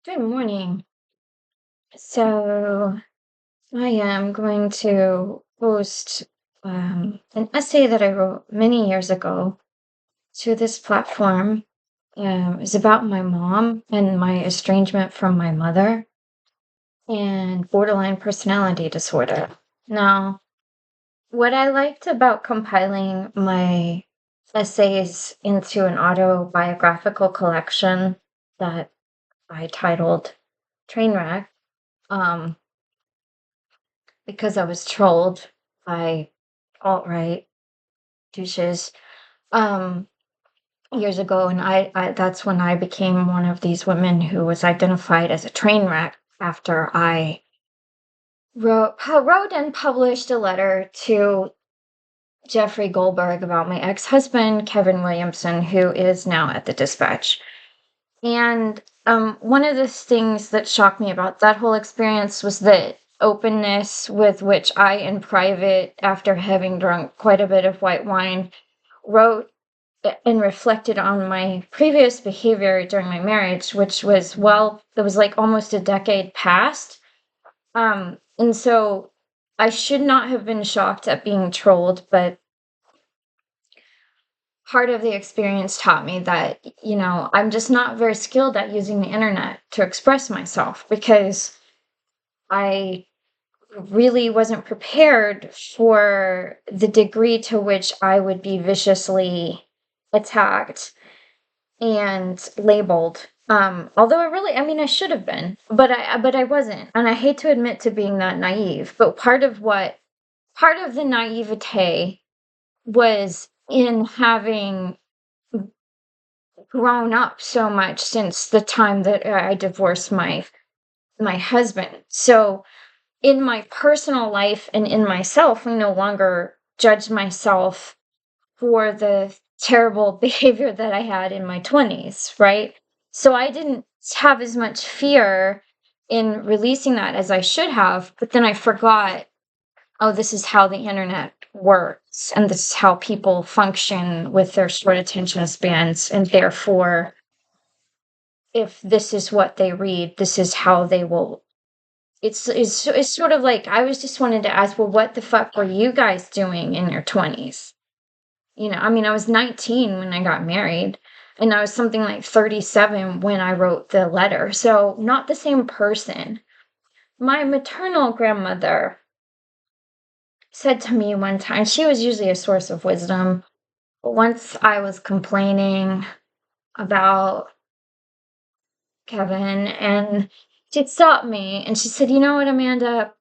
Good morning. So I am going to post an essay that I wrote many years ago to this platform. It's about my mom and my estrangement from my mother and borderline personality disorder. Now, what I liked about compiling my essays into an autobiographical collection that I titled Trainwreck, um, because I was trolled by alt-right douches um, years ago, and I that's when I became one of these women who was identified as a train wreck after I wrote and published a letter to Jeffrey Goldberg about my ex-husband, Kevin Williamson, who is now at the Dispatch. And one of the things that shocked me about that whole experience was the openness with which I, in private, after having drunk quite a bit of white wine, wrote and reflected on my previous behavior during my marriage, which was, well, it was like almost a decade past. And so I should not have been shocked at being trolled, but part of the experience taught me that, I'm just not very skilled at using the internet to express myself because I really wasn't prepared for the degree to which I would be viciously attacked and labeled. Although I should have been, but I wasn't. And I hate to admit to being that naive, but part of the naivete was in having grown up so much since the time that I divorced my husband. So in my personal life and in myself, I no longer judge myself for the terrible behavior that I had in my 20s, right? So I didn't have as much fear in releasing that as I should have, but then I forgot, oh, this is how the internet works, and this is how people function with their short attention spans, and therefore if this is what they read, this is how they will. It's sort of like I was just wanted to ask, well, what the fuck were you guys doing in your 20s? I was 19 when I got married, and I was something like 37 when I wrote the letter. So not the same person. My maternal grandmother said to me one time, she was usually a source of wisdom, but once I was complaining about Kevin, and she stopped me and she said, "You know what, Amanda?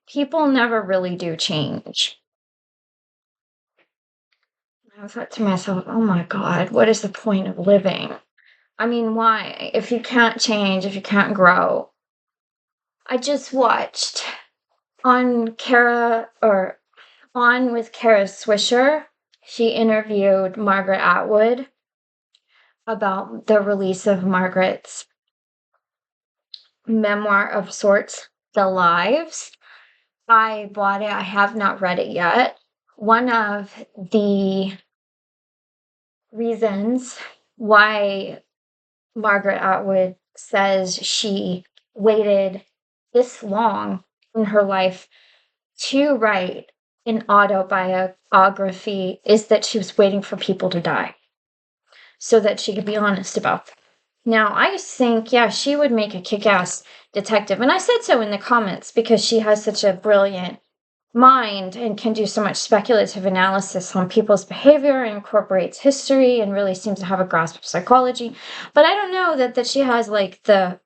People never really do change." I thought to myself, oh my God, what is the point of living? I mean, why? If you can't change, if you can't grow. I just watched on with Kara Swisher. She interviewed Margaret Atwood about the release of Margaret's memoir of sorts, The Lives. I bought it. I have not read it yet. One of the reasons why Margaret Atwood says she waited this long in her life to write an autobiography is that she was waiting for people to die so that she could be honest about them. Now, I think, yeah, she would make a kick-ass detective. And I said so in the comments because she has such a brilliant mind and can do so much speculative analysis on people's behavior and incorporates history and really seems to have a grasp of psychology. But I don't know that she has like the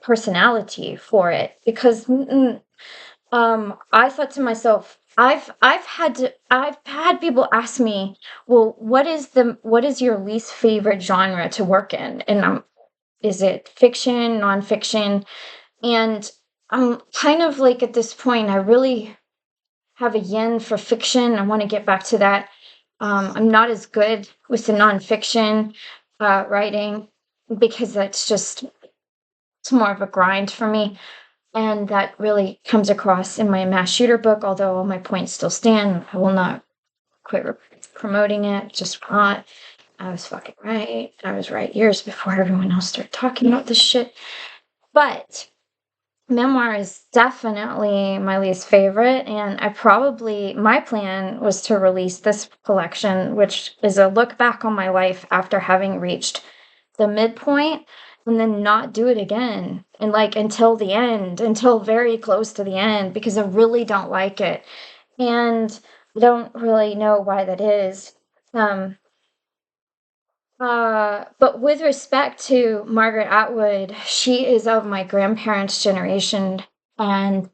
personality for it because I thought to myself, I've had people ask me, well, what is your least favorite genre to work in? And is it fiction, nonfiction? And I'm kind of like at this point, I really have a yen for fiction. I want to get back to that. I'm not as good with the nonfiction writing because it's more of a grind for me. And that really comes across in my mass shooter book, although all my points still stand. I will not quit promoting it, just not. I was fucking right. I was right years before everyone else started talking about this shit. But Memoir is definitely my least favorite, and my plan was to release this collection, which is a look back on my life after having reached the midpoint, and then not do it again, and like until the end, until very close to the end, because I really don't like it, and I don't really know why that is. Um, but with respect to Margaret Atwood, she is of my grandparents' generation. And,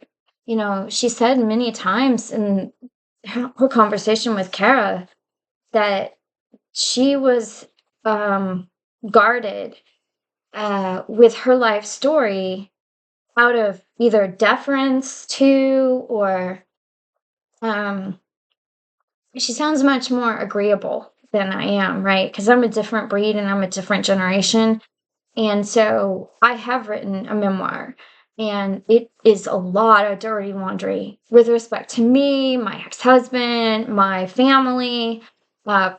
she said many times in her conversation with Kara that she was guarded with her life story out of either deference to, or um, she sounds much more agreeable than I am, right? Because I'm a different breed and I'm a different generation. And so I have written a memoir, and it is a lot of dirty laundry with respect to me, my ex-husband, my family, my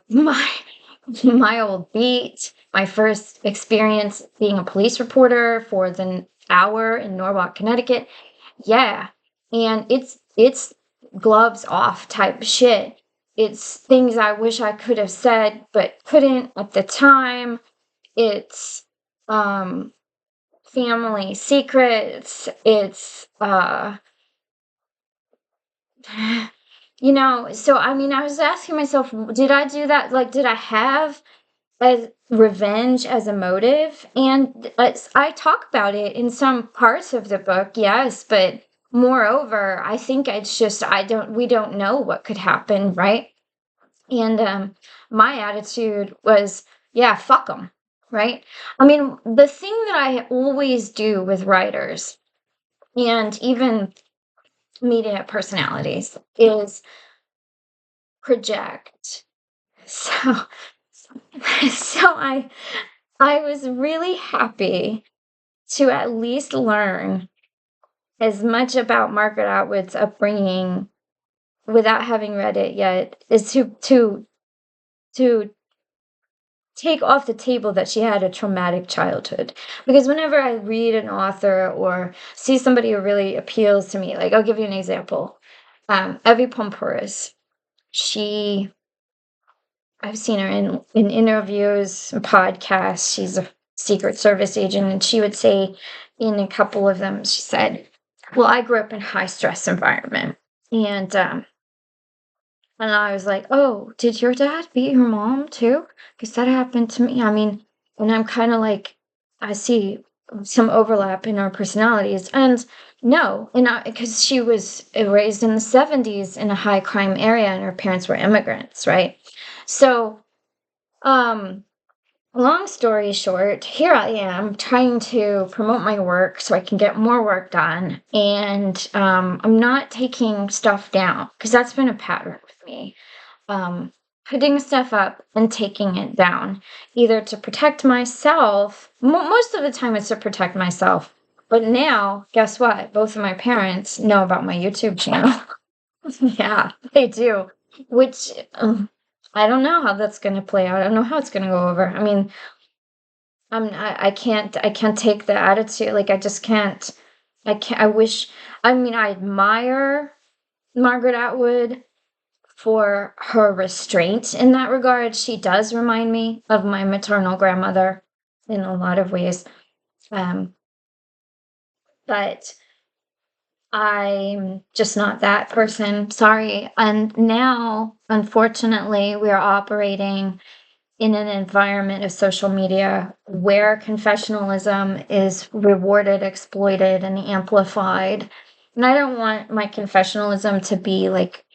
my old beat, my first experience being a police reporter for the Hour in Norwalk, Connecticut. Yeah. And it's gloves off type shit. It's things I wish I could have said but couldn't at the time. It's um family secrets. It's so I mean, I was asking myself, did I do that? Like, did I have as revenge as a motive? And I talk about it in some parts of the book, yes, but moreover, I think it's just we don't know what could happen, right? And my attitude was, yeah, fuck them, right? I mean, the thing that I always do with writers and even media personalities is project. So, so I was really happy to at least learn as much about Margaret Atwood's upbringing without having read it yet, is to take off the table that she had a traumatic childhood. Because whenever I read an author or see somebody who really appeals to me, like I'll give you an example. Evie Pomporis, she I've seen her in interviews and podcasts. She's a Secret Service agent, and she would say in a couple of them, she said, "Well, I grew up in a high stress environment," and I was like, "Oh, did your dad beat your mom too? Because that happened to me." I mean, and I'm kind of like, I see some overlap in our personalities, and no, and because she was raised in the 70s in a high crime area, and her parents were immigrants, right? So, um, long story short, here I am trying to promote my work so I can get more work done. And I'm not taking stuff down because that's been a pattern with me. Um, Putting stuff up and taking it down, either to protect myself. Most of the time, it's to protect myself. But now, guess what? Both of my parents know about my YouTube channel. Yeah, they do. Which I don't know how that's going to play out. I don't know how it's going to go over. I mean, I can't take the attitude. Like I just can't. I can't. I wish. I mean, I admire Margaret Atwood for her restraint in that regard. She does remind me of my maternal grandmother in a lot of ways. Um, but I'm just not that person. Sorry. And now, unfortunately, we are operating in an environment of social media where confessionalism is rewarded, exploited, and amplified. And I don't want my confessionalism to be like,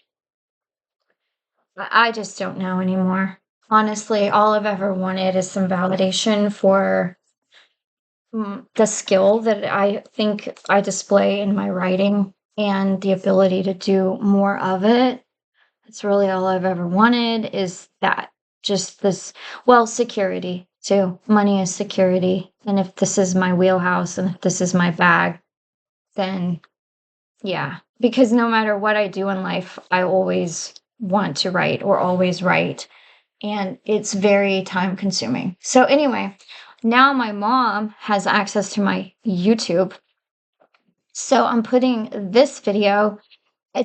I just don't know anymore. Honestly, all I've ever wanted is some validation for the skill that I think I display in my writing and the ability to do more of it. That's really all I've ever wanted, is that, just this, well, security too. Money is security. And if this is my wheelhouse and if this is my bag, then yeah. Because no matter what I do in life, I always want to write or always write. and it's very time consuming. So anyway, now my mom has access to my YouTube. So I'm putting this video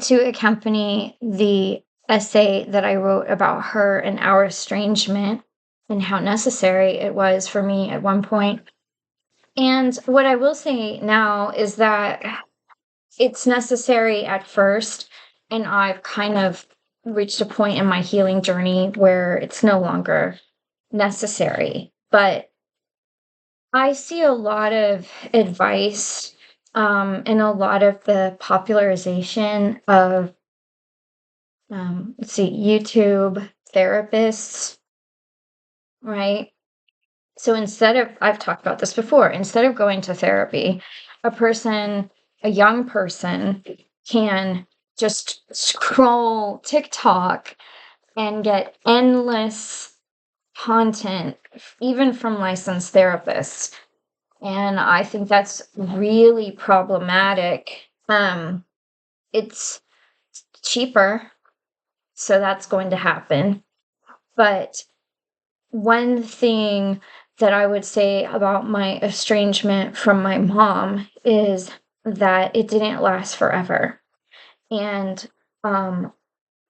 to accompany the essay that I wrote about her and our estrangement and how necessary it was for me at one point. And what I will say now is that it's necessary at first, and I've kind of reached a point in my healing journey where it's no longer necessary. But I see a lot of advice and a lot of the popularization of, let's see, YouTube therapists, right? So instead of, I've talked about this before, instead of going to therapy, a young person can just scroll TikTok and get endless content, even from licensed therapists. And I think that's really problematic. It's cheaper, so that's going to happen. But one thing that I would say about my estrangement from my mom is that it didn't last forever. And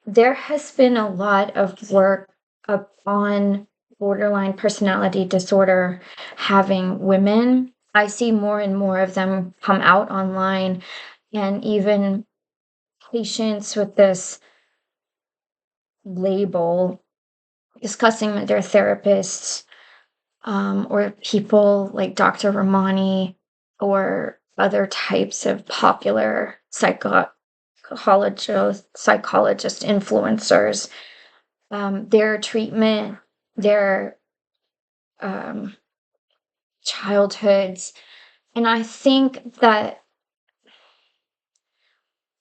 there has been a lot of work on borderline personality disorder having women. I see more and more of them come out online, and even patients with this label discussing with their therapists, or people like Dr. Ramani or other types of popular psychologist influencers, their treatment, their um, childhoods. And I think that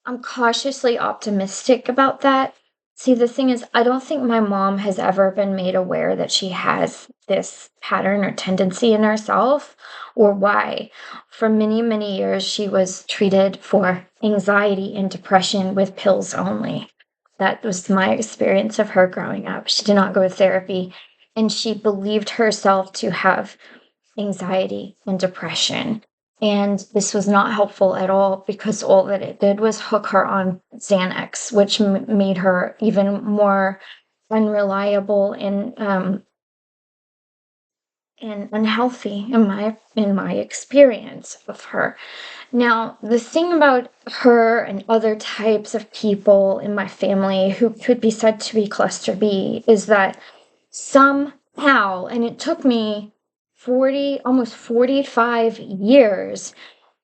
I'm cautiously optimistic about that. See, the thing is, I don't think my mom has ever been made aware that she has this pattern or tendency in herself, or why. For many, many years, she was treated for anxiety and depression with pills only. That was my experience of her growing up. She did not go to therapy, and she believed herself to have anxiety and depression. And this was not helpful at all, because all that it did was hook her on Xanax, which made her even more unreliable and unhealthy in my experience of her. Now, the thing about her and other types of people in my family who could be said to be cluster B is that somehow, and it took me almost 45 years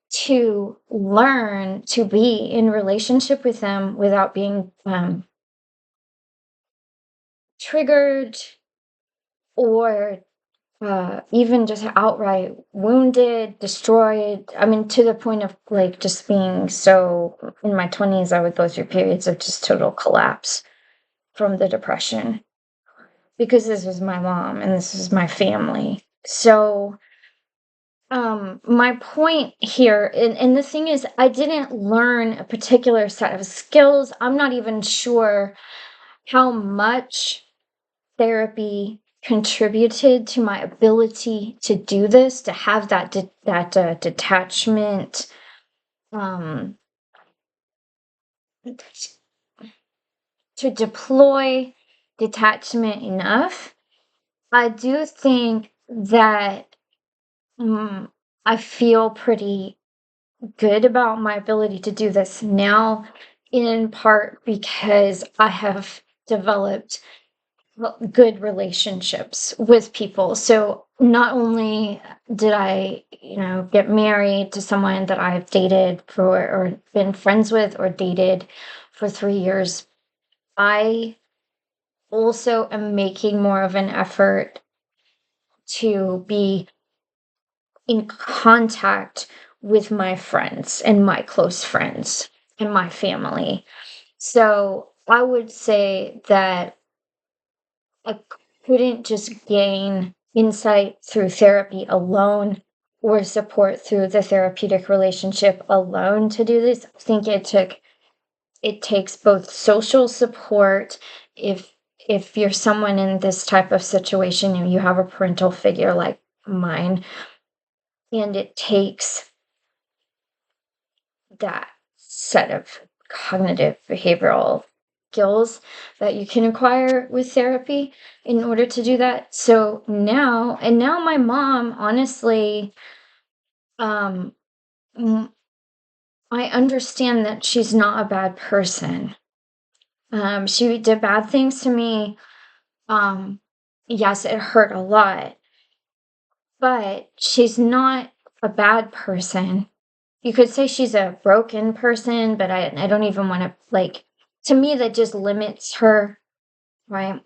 to learn to be in relationship with them without being triggered, or even just outright wounded, destroyed. I mean, to the point of like just being so, in my 20s, I would go through periods of just total collapse from the depression, because this was my mom and this was my family. So, my point here, and the thing is, I didn't learn a particular set of skills. I'm not even sure how much therapy contributed to my ability to do this, to have that detachment, um, to deploy detachment enough. I do think that I feel pretty good about my ability to do this now, in part because I have developed good relationships with people. So not only did I, get married to someone that I've dated for, or been friends with, or dated for 3 years, I also am making more of an effort to be in contact with my friends and my close friends and my family. So I would say that I couldn't just gain insight through therapy alone, or support through the therapeutic relationship alone to do this. I think it takes both social support, if if you're someone in this type of situation and you have a parental figure like mine, and it takes that set of cognitive behavioral skills that you can acquire with therapy in order to do that. So now my mom, honestly, um, mm, I understand that she's not a bad person. She did bad things to me. Um, yes, it hurt a lot, but she's not a bad person. You could say she's a broken person, but I don't even want to, like, to me, that just limits her, right?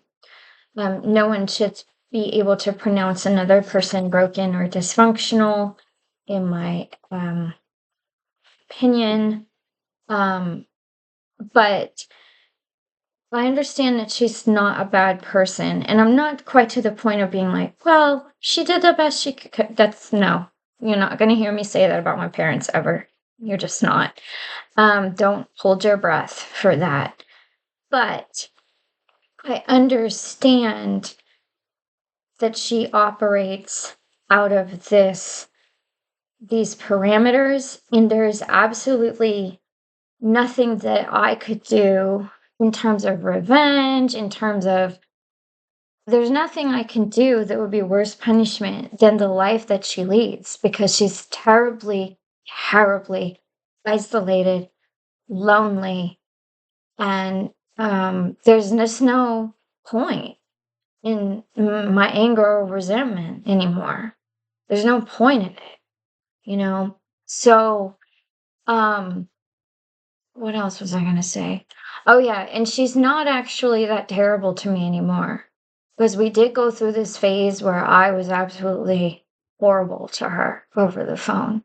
No one should be able to pronounce another person broken or dysfunctional, in my opinion. But I understand that she's not a bad person, and I'm not quite to the point of being like, well, she did the best she could. That's no, you're not going to hear me say that about my parents ever. You're just not. Don't hold your breath for that. But I understand that she operates out of these parameters, and there's absolutely nothing that I could do in terms of revenge, in terms of there's nothing I can do that would be worse punishment than the life that she leads, because she's terribly, terribly isolated, lonely, and there's just no point in my anger or resentment anymore. There's no point in it, you know? So, um, what else was I gonna say? Oh, yeah, and she's not actually that terrible to me anymore, because we did go through this phase where I was absolutely horrible to her over the phone,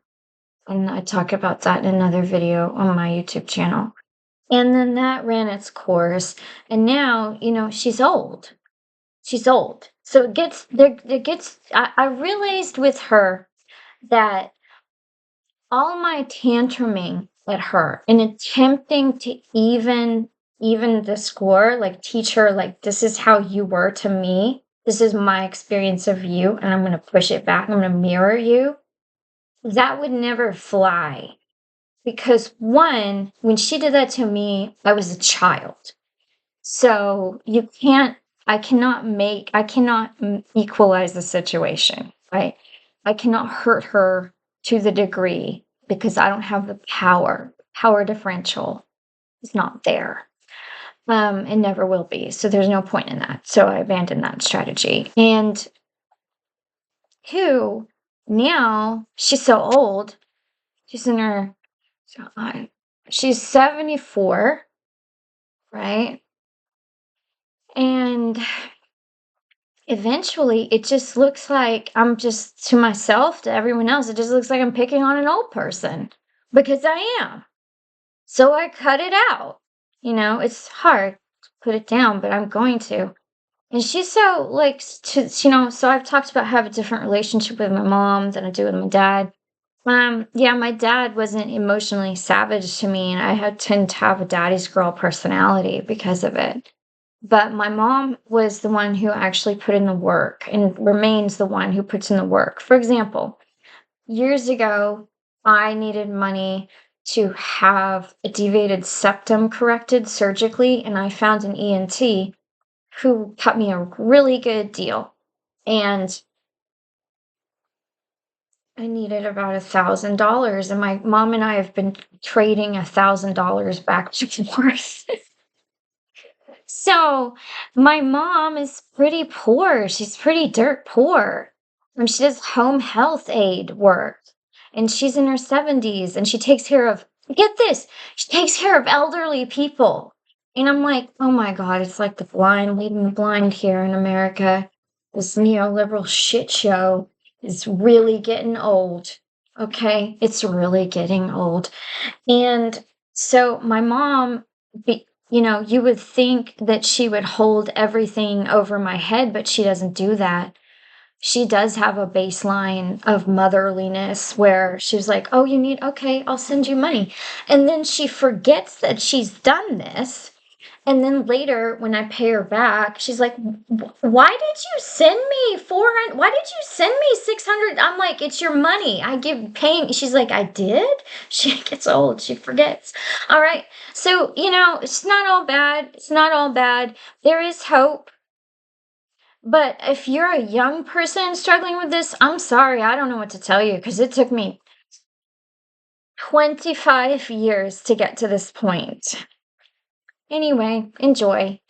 and I talk about that in another video on my YouTube channel. And then that ran its course, and now, she's old. She's old. So I realized with her that all my tantruming at her and attempting to even the score, like teach her, like, this is how you were to me. This is my experience of you, and I'm going to push it back. I'm going to mirror you. That would never fly. Because one, when she did that to me, I was a child. So I cannot equalize the situation, right? I cannot hurt her to the degree, because I don't have the power. Power differential is not there. And never will be. So there's no point in that. So I abandoned that strategy. And two, now she's so old. She's in her, she's 74, right? And eventually it just looks like I'm just, to myself, to everyone else, it just looks like I'm picking on an old person, because I am. So I cut it out. It's hard to put it down, but I'm going to. And she's so, like, so I've talked about how I have a different relationship with my mom than I do with my dad. Yeah, my dad wasn't emotionally savage to me, and tend to have a daddy's girl personality because of it. But my mom was the one who actually put in the work, and remains the one who puts in the work. For example, years ago, I needed money to have a deviated septum corrected surgically, and I found an ENT who cut me a really good deal. And I needed about $1,000, and my mom and I have been trading $1,000 back and forth. So my mom is pretty poor. She's pretty dirt poor. And she does home health aid work. And she's in her 70s, and she takes care of, get this, she takes care of elderly people. And I'm like, oh my God, it's like the blind leading the blind here in America. This neoliberal shit show is really getting old. Okay? It's really getting old. And so my mom, you would think that she would hold everything over my head, but she doesn't do that. She does have a baseline of motherliness where she's like, oh, okay, I'll send you money. And then she forgets that she's done this. And then later, when I pay her back, she's like, Why did you send me 400? Why did you send me 600?" I'm like, "It's your money. I give paying." She's like, "I did?" She gets old. She forgets. All right. So, it's not all bad. It's not all bad. There is hope. But if you're a young person struggling with this, I'm sorry. I don't know what to tell you because it took me 25 years to get to this point. Anyway, enjoy.